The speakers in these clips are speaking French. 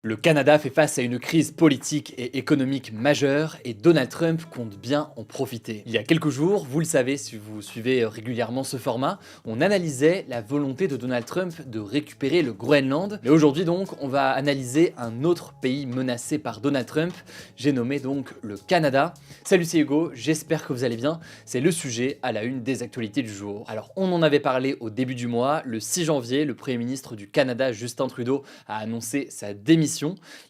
Le Canada fait face à une crise politique et économique majeure et Donald Trump compte bien en profiter. Il y a quelques jours, vous le savez si vous suivez régulièrement ce format, on analysait la volonté de Donald Trump de récupérer le Groenland. Mais aujourd'hui donc, on va analyser un autre pays menacé par Donald Trump, j'ai nommé donc le Canada. Salut, c'est Hugo, j'espère que vous allez bien. C'est le sujet à la une des actualités du jour. Alors on en avait parlé au début du mois, le 6 janvier, le Premier ministre du Canada, Justin Trudeau, a annoncé sa démission.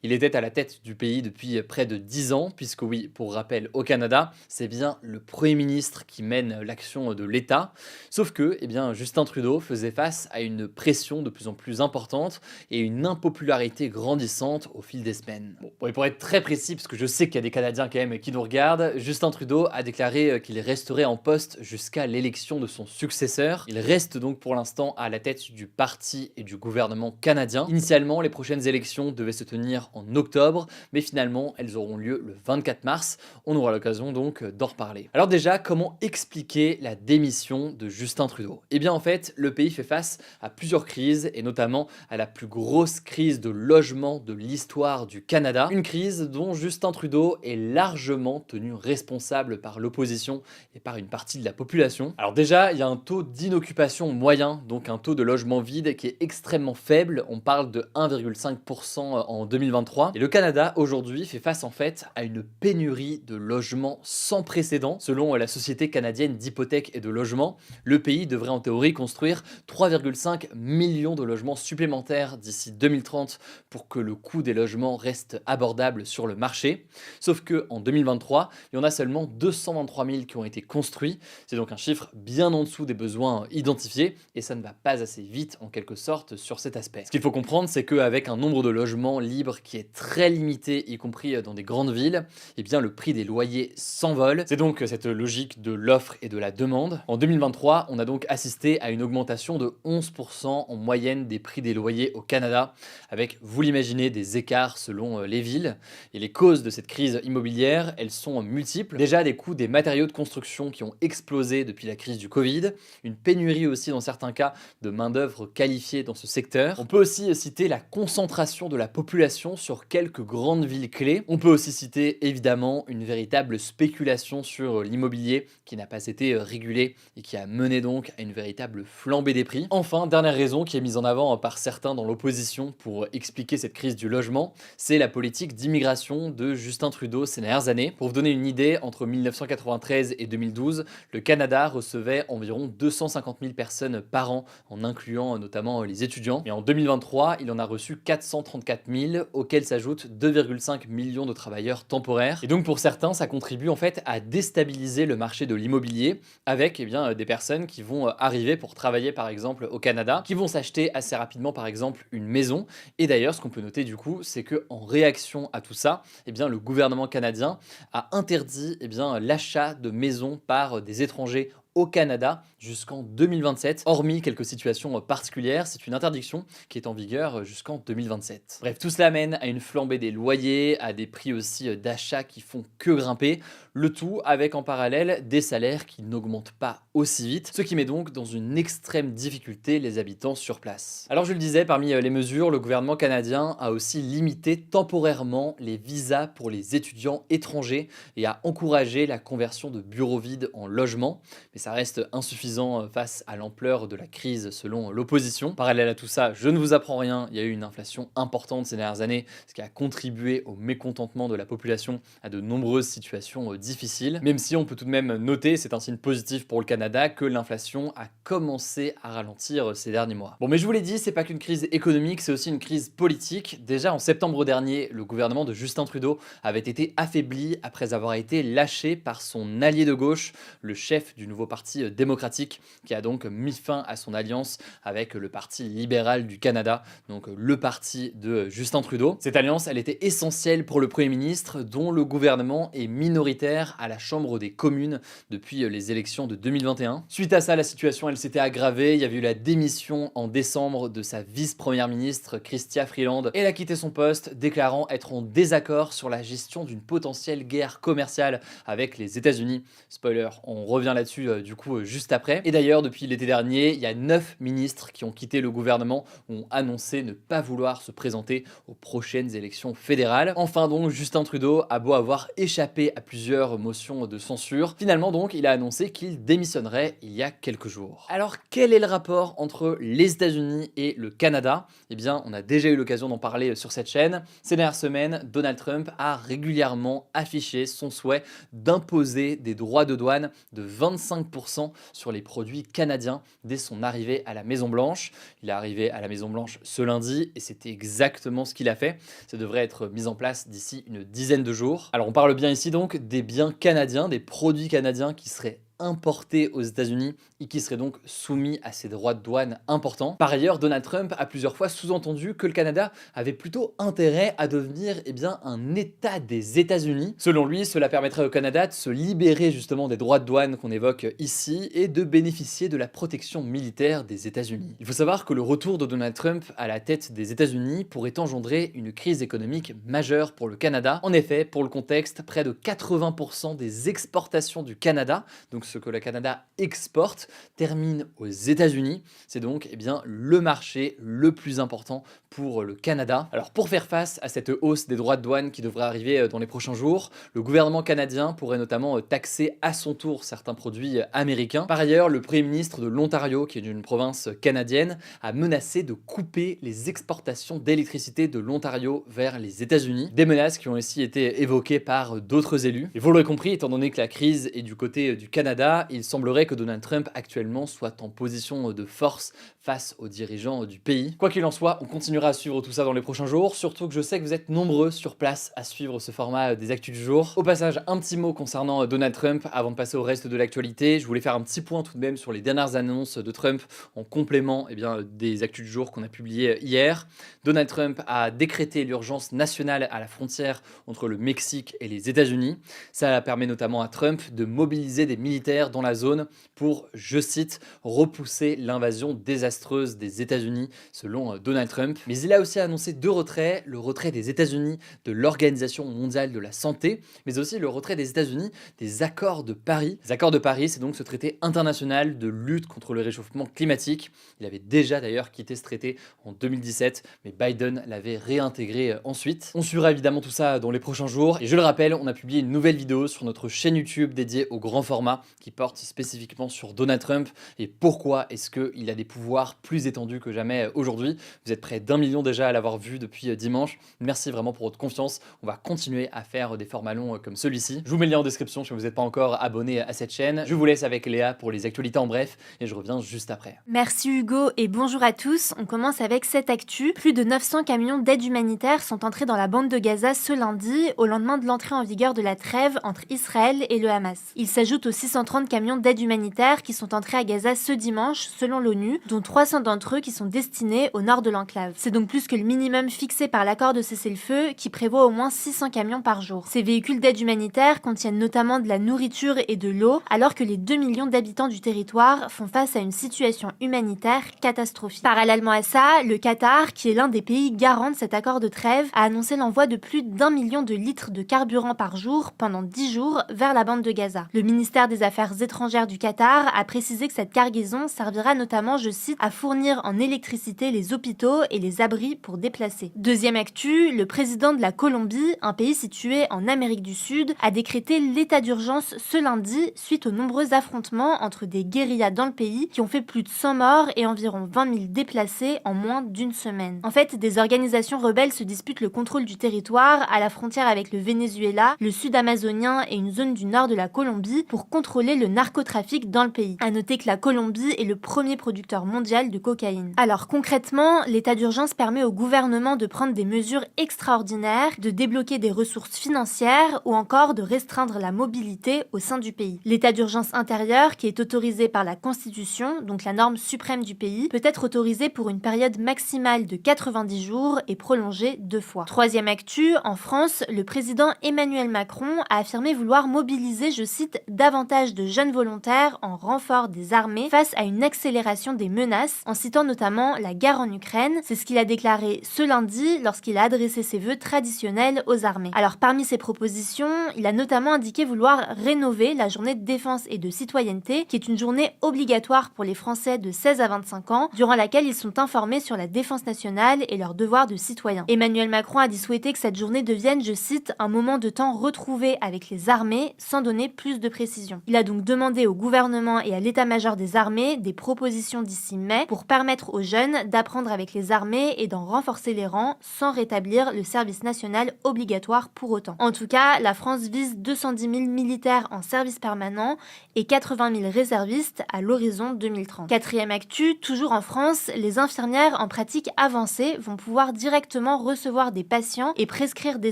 Il était à la tête du pays depuis près de 10 ans, puisque oui, pour rappel, au Canada, c'est bien le Premier ministre qui mène l'action de l'État. Sauf que, Justin Trudeau faisait face à une pression de plus en plus importante et une impopularité grandissante au fil des semaines. Bon, et pour être très précis, parce que je sais qu'il y a des Canadiens quand même qui nous regardent, Justin Trudeau a déclaré qu'il resterait en poste jusqu'à l'élection de son successeur. Il reste donc pour l'instant à la tête du parti et du gouvernement canadien. Initialement, les prochaines élections devaient se tenir en octobre, mais finalement elles auront lieu le 24 mars. On aura l'occasion donc d'en reparler. Alors déjà, comment expliquer la démission de Justin Trudeau? Eh bien en fait, le pays fait face à plusieurs crises et notamment à la plus grosse crise de logement de l'histoire du Canada. Une crise dont Justin Trudeau est largement tenu responsable par l'opposition et par une partie de la population. Alors déjà, il y a un taux d'inoccupation moyen, donc un taux de logement vide qui est extrêmement faible. On parle de 1,5% en 2023. Et le Canada aujourd'hui fait face en fait à une pénurie de logements sans précédent. Selon la Société canadienne d'hypothèques et de logements, le pays devrait en théorie construire 3,5 millions de logements supplémentaires d'ici 2030 pour que le coût des logements reste abordable sur le marché. Sauf que en 2023, il y en a seulement 223 000 qui ont été construits. C'est donc un chiffre bien en dessous des besoins identifiés et ça ne va pas assez vite en quelque sorte sur cet aspect. Ce qu'il faut comprendre, c'est qu'avec un nombre de logements libre qui est très limité, y compris dans des grandes villes, eh bien le prix des loyers s'envole. C'est donc cette logique de l'offre et de la demande. En 2023, on a donc assisté à une augmentation de 11% en moyenne des prix des loyers au Canada, avec, vous l'imaginez, des écarts selon les villes. Et les causes de cette crise immobilière, elles sont multiples. Déjà, des coûts des matériaux de construction qui ont explosé depuis la crise du Covid, une pénurie aussi dans certains cas de main-d'œuvre qualifiée dans ce secteur. On peut aussi citer la concentration de la population sur quelques grandes villes clés. On peut aussi citer évidemment une véritable spéculation sur l'immobilier qui n'a pas été régulée et qui a mené donc à une véritable flambée des prix. Enfin, dernière raison qui est mise en avant par certains dans l'opposition pour expliquer cette crise du logement, c'est la politique d'immigration de Justin Trudeau ces dernières années. Pour vous donner une idée, entre 1993 et 2012, le Canada recevait environ 250 000 personnes par an, en incluant notamment les étudiants. Et en 2023, il en a reçu 434 000, auxquels s'ajoutent 2,5 millions de travailleurs temporaires. Et donc pour certains, ça contribue en fait à déstabiliser le marché de l'immobilier avec des personnes qui vont arriver pour travailler par exemple au Canada, qui vont s'acheter assez rapidement par exemple une maison. Et d'ailleurs, ce qu'on peut noter du coup, c'est que en réaction à tout ça, le gouvernement canadien a interdit l'achat de maisons par des étrangers au Canada jusqu'en 2027, hormis quelques situations particulières. C'est une interdiction qui est en vigueur jusqu'en 2027. Bref, tout cela mène à une flambée des loyers, à des prix aussi d'achat qui font que grimper, le tout avec en parallèle des salaires qui n'augmentent pas aussi vite, ce qui met donc dans une extrême difficulté les habitants sur place. Alors je le disais, parmi les mesures, le gouvernement canadien a aussi limité temporairement les visas pour les étudiants étrangers et a encouragé la conversion de bureaux vides en logements, mais ça reste insuffisant face à l'ampleur de la crise selon l'opposition. Parallèle à tout ça, je ne vous apprends rien, il y a eu une inflation importante ces dernières années, ce qui a contribué au mécontentement de la population à de nombreuses situations difficiles, même si on peut tout de même noter, c'est un signe positif pour le Canada, que l'inflation a commencé à ralentir ces derniers mois. Bon, mais je vous l'ai dit, c'est pas qu'une crise économique, c'est aussi une crise politique. Déjà en septembre dernier, le gouvernement de Justin Trudeau avait été affaibli après avoir été lâché par son allié de gauche, le chef du nouveau parti démocratique, qui a donc mis fin à son alliance avec le Parti libéral du Canada, donc le parti de Justin Trudeau. Cette alliance, elle était essentielle pour le Premier ministre, dont le gouvernement est minoritaire à la Chambre des communes depuis les élections de 2021. Suite à ça, la situation, elle s'était aggravée. Il y avait eu la démission en décembre de sa vice-première ministre, Chrystia Freeland. Elle a quitté son poste, déclarant être en désaccord sur la gestion d'une potentielle guerre commerciale avec les États-Unis. Spoiler, on revient là-dessus du coup juste après. Et d'ailleurs, depuis l'été dernier, il y a 9 ministres qui ont quitté le gouvernement ou ont annoncé ne pas vouloir se présenter aux prochaines élections fédérales. Enfin donc, Justin Trudeau a beau avoir échappé à plusieurs motions de censure, finalement donc, il a annoncé qu'il démissionnerait il y a quelques jours. Alors, quel est le rapport entre les États-Unis et le Canada? Eh bien, on a déjà eu l'occasion d'en parler sur cette chaîne. Ces dernières semaines, Donald Trump a régulièrement affiché son souhait d'imposer des droits de douane de 25% sur les produits canadiens dès son arrivée à la Maison-Blanche. Il est arrivé à la Maison-Blanche ce lundi et c'était exactement ce qu'il a fait. Ça devrait être mis en place d'ici une dizaine de jours. Alors on parle bien ici donc des biens canadiens, des produits canadiens qui seraient importés aux États-Unis et qui seraient donc soumis à ces droits de douane importants. Par ailleurs, Donald Trump a plusieurs fois sous-entendu que le Canada avait plutôt intérêt à devenir un État des États-Unis. Selon lui, cela permettrait au Canada de se libérer justement des droits de douane qu'on évoque ici et de bénéficier de la protection militaire des États-Unis. Il faut savoir que le retour de Donald Trump à la tête des États-Unis pourrait engendrer une crise économique majeure pour le Canada. En effet, pour le contexte, près de 80% des exportations du Canada, donc ce que le Canada exporte, termine aux États-Unis. C'est donc le marché le plus important pour le Canada. Alors pour faire face à cette hausse des droits de douane qui devrait arriver dans les prochains jours, le gouvernement canadien pourrait notamment taxer à son tour certains produits américains. Par ailleurs, le Premier ministre de l'Ontario, qui est d'une province canadienne, a menacé de couper les exportations d'électricité de l'Ontario vers les États-Unis. Des menaces qui ont aussi été évoquées par d'autres élus. Et vous l'aurez compris, étant donné que la crise est du côté du Canada, il semblerait que Donald Trump actuellement soit en position de force face aux dirigeants du pays. Quoi qu'il en soit, on continuera à suivre tout ça dans les prochains jours, surtout que je sais que vous êtes nombreux sur place à suivre ce format des actus du jour. Au passage, un petit mot concernant Donald Trump avant de passer au reste de l'actualité. Je voulais faire un petit point tout de même sur les dernières annonces de Trump en complément des actus du jour qu'on a publié hier. Donald Trump a décrété l'urgence nationale à la frontière entre le Mexique et les États-Unis. Ça permet notamment à Trump de mobiliser des militaires dans la zone pour, je cite, repousser l'invasion désastreuse des États-Unis selon Donald Trump. Mais il a aussi annoncé deux retraits, le retrait des États-Unis de l'Organisation mondiale de la santé, mais aussi le retrait des États-Unis des accords de Paris. Les accords de Paris, c'est donc ce traité international de lutte contre le réchauffement climatique. Il avait déjà d'ailleurs quitté ce traité en 2017, mais Biden l'avait réintégré ensuite. On suivra évidemment tout ça dans les prochains jours, et je le rappelle, on a publié une nouvelle vidéo sur notre chaîne YouTube dédiée au grand format qui porte spécifiquement sur Donald Trump et pourquoi est-ce qu'il a des pouvoirs plus étendus que jamais aujourd'hui. Vous êtes près d'1 million déjà à l'avoir vu depuis dimanche. Merci vraiment pour votre confiance. On va continuer à faire des formats longs comme celui-ci. Je vous mets le lien en description si vous n'êtes pas encore abonné à cette chaîne. Je vous laisse avec Léa pour les actualités en bref et je reviens juste après. Merci Hugo et bonjour à tous. On commence avec cette actu. Plus de 900 camions d'aide humanitaire sont entrés dans la bande de Gaza ce lundi, au lendemain de l'entrée en vigueur de la trêve entre Israël et le Hamas. Il s'ajoute aux 630 camions d'aide humanitaire qui sont entrés à Gaza ce dimanche, selon l'ONU, dont 300 d'entre eux qui sont destinés au nord de l'enclave. C'est donc plus que le minimum fixé par l'accord de cessez-le-feu qui prévoit au moins 600 camions par jour. Ces véhicules d'aide humanitaire contiennent notamment de la nourriture et de l'eau, alors que les 2 millions d'habitants du territoire font face à une situation humanitaire catastrophique. Parallèlement à ça, le Qatar, qui est l'un des pays garants de cet accord de trêve, a annoncé l'envoi de plus d'1 million de litres de carburant par jour pendant 10 jours vers la bande de Gaza. Le ministère des Affaires étrangères du Qatar a précisé que cette cargaison servira notamment, je cite, à fournir en électricité les hôpitaux et les abris pour déplacer. Deuxième actu, le président de la Colombie, un pays situé en Amérique du Sud, a décrété l'état d'urgence ce lundi suite aux nombreux affrontements entre des guérillas dans le pays qui ont fait plus de 100 morts et environ 20 000 déplacés en moins d'une semaine. En fait, des organisations rebelles se disputent le contrôle du territoire à la frontière avec le Venezuela, le sud amazonien et une zone du nord de la Colombie pour contrôler le narcotrafic dans le pays. À noter que la Colombie est le premier producteur mondial de cocaïne. Alors concrètement, l'état d'urgence permet au gouvernement de prendre des mesures extraordinaires, de débloquer des ressources financières ou encore de restreindre la mobilité au sein du pays. L'état d'urgence intérieur, qui est autorisé par la Constitution, donc la norme suprême du pays, peut être autorisé pour une période maximale de 90 jours et prolongé 2 fois. Troisième actu, en France, le président Emmanuel Macron a affirmé vouloir mobiliser, je cite, davantage l'engage de jeunes volontaires en renfort des armées face à une accélération des menaces, en citant notamment la guerre en Ukraine. C'est ce qu'il a déclaré ce lundi lorsqu'il a adressé ses vœux traditionnels aux armées. Alors parmi ses propositions, il a notamment indiqué vouloir rénover la journée de défense et de citoyenneté, qui est une journée obligatoire pour les Français de 16 à 25 ans, durant laquelle ils sont informés sur la défense nationale et leurs devoirs de citoyens. Emmanuel Macron a dit souhaiter que cette journée devienne, je cite, un moment de temps retrouvé avec les armées, sans donner plus de précision. Il a donc demandé au gouvernement et à l'état-major des armées des propositions d'ici mai pour permettre aux jeunes d'apprendre avec les armées et d'en renforcer les rangs sans rétablir le service national obligatoire pour autant. En tout cas, la France vise 210 000 militaires en service permanent et 80 000 réservistes à l'horizon 2030. Quatrième actu, toujours en France, les infirmières en pratique avancée vont pouvoir directement recevoir des patients et prescrire des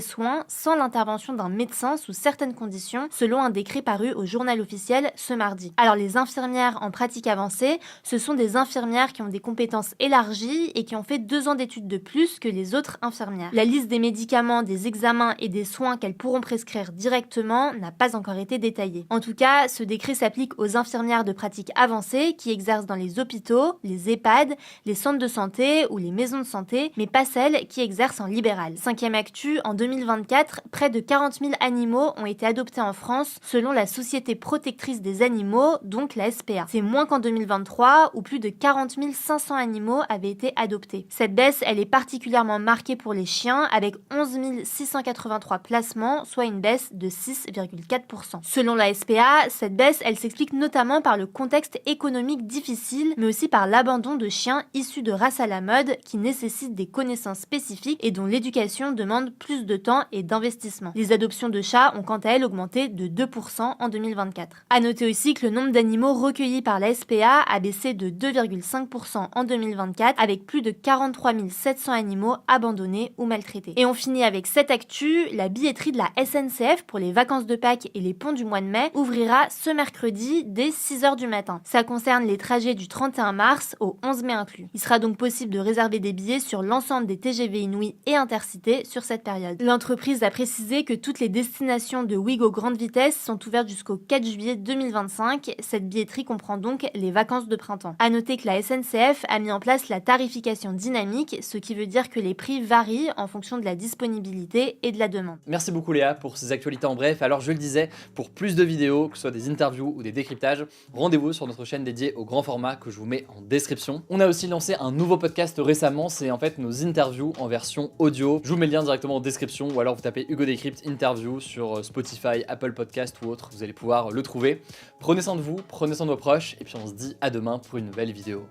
soins sans l'intervention d'un médecin sous certaines conditions, selon un décret paru au Journal officiel ce mardi. Alors les infirmières en pratique avancée, ce sont des infirmières qui ont des compétences élargies et qui ont fait 2 ans d'études de plus que les autres infirmières. La liste des médicaments, des examens et des soins qu'elles pourront prescrire directement n'a pas encore été détaillée. En tout cas, ce décret s'applique aux infirmières de pratique avancée qui exercent dans les hôpitaux, les EHPAD, les centres de santé ou les maisons de santé, mais pas celles qui exercent en libéral. Cinquième actu, en 2024, près de 40 000 animaux ont été adoptés en France selon la Société protectrice des animaux, donc la SPA. C'est moins qu'en 2023 où plus de 40 500 animaux avaient été adoptés. Cette baisse, elle est particulièrement marquée pour les chiens avec 11 683 placements, soit une baisse de 6,4%. Selon la SPA, cette baisse, elle s'explique notamment par le contexte économique difficile, mais aussi par l'abandon de chiens issus de races à la mode qui nécessitent des connaissances spécifiques et dont l'éducation demande plus de temps et d'investissement. Les adoptions de chats ont quant à elles augmenté de 2% en 2024. À noter aussi que le nombre d'animaux recueillis par la SPA a baissé de 2,5% en 2024 avec plus de 43 700 animaux abandonnés ou maltraités. Et on finit avec cette actu, la billetterie de la SNCF pour les vacances de Pâques et les ponts du mois de mai ouvrira ce mercredi dès 6h du matin. Ça concerne les trajets du 31 mars au 11 mai inclus. Il sera donc possible de réserver des billets sur l'ensemble des TGV Inouï et Intercités sur cette période. L'entreprise a précisé que toutes les destinations de Ouigo grande vitesse sont ouvertes jusqu'au 4 juillet 2025. Cette billetterie comprend donc les vacances de printemps. À noter que la SNCF a mis en place la tarification dynamique, ce qui veut dire que les prix varient en fonction de la disponibilité et de la demande. Merci beaucoup Léa pour ces actualités en bref. Alors je le disais, pour plus de vidéos, que ce soit des interviews ou des décryptages, rendez-vous sur notre chaîne dédiée au grand format que je vous mets en description. On a aussi lancé un nouveau podcast récemment, c'est en fait nos interviews en version audio. Je vous mets le lien directement en description ou alors vous tapez Hugo Décrypte Interview sur Spotify, Apple Podcast ou autre, vous allez pouvoir le trouver. Prenez soin de vous, prenez soin de vos proches et puis on se dit à demain pour une nouvelle vidéo.